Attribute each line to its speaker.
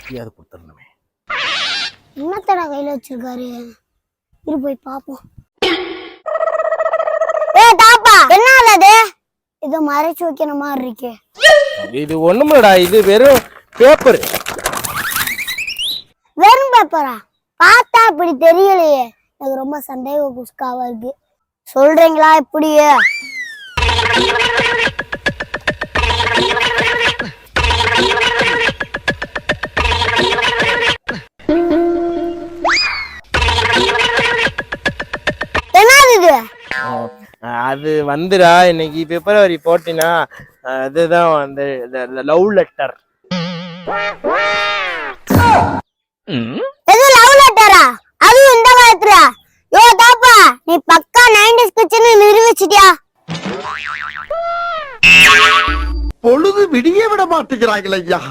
Speaker 1: எப்படியாவது கொடுத்துடணுமே.
Speaker 2: என்னத்தடா கையில வச்சிருக்காரு, இரு போய் பாப்போம். தாப்பா என்ன அது, இத மறைச்சு வைக்கிற மாதிரி இருக்கே.
Speaker 1: இது ஒண்ணுமில்லடா, இது வெறும் பேப்பர்.
Speaker 2: வெறும் பேப்பரா? பார்த்தா அப்படி தெரியலையே, எனக்கு ரொம்ப சந்தேக குஸ்காவா இருக்கு. சொல்றீங்களா இப்படியே?
Speaker 1: அது வந்துடா, இன்னைக்கு பிப்ரவரி 14 அதுதான் வந்து லவ் லெட்டர்.
Speaker 2: எது லவ் லெட்டரா? அது இந்த காலத்துல? யோ தாப்பா, நீ பக்கா 90s கிட்ஸ்னு நிரூபிச்சிட்டியா?
Speaker 3: பொழுது விடிய விட மாட்டேங்கிறாங்களே ஐயா.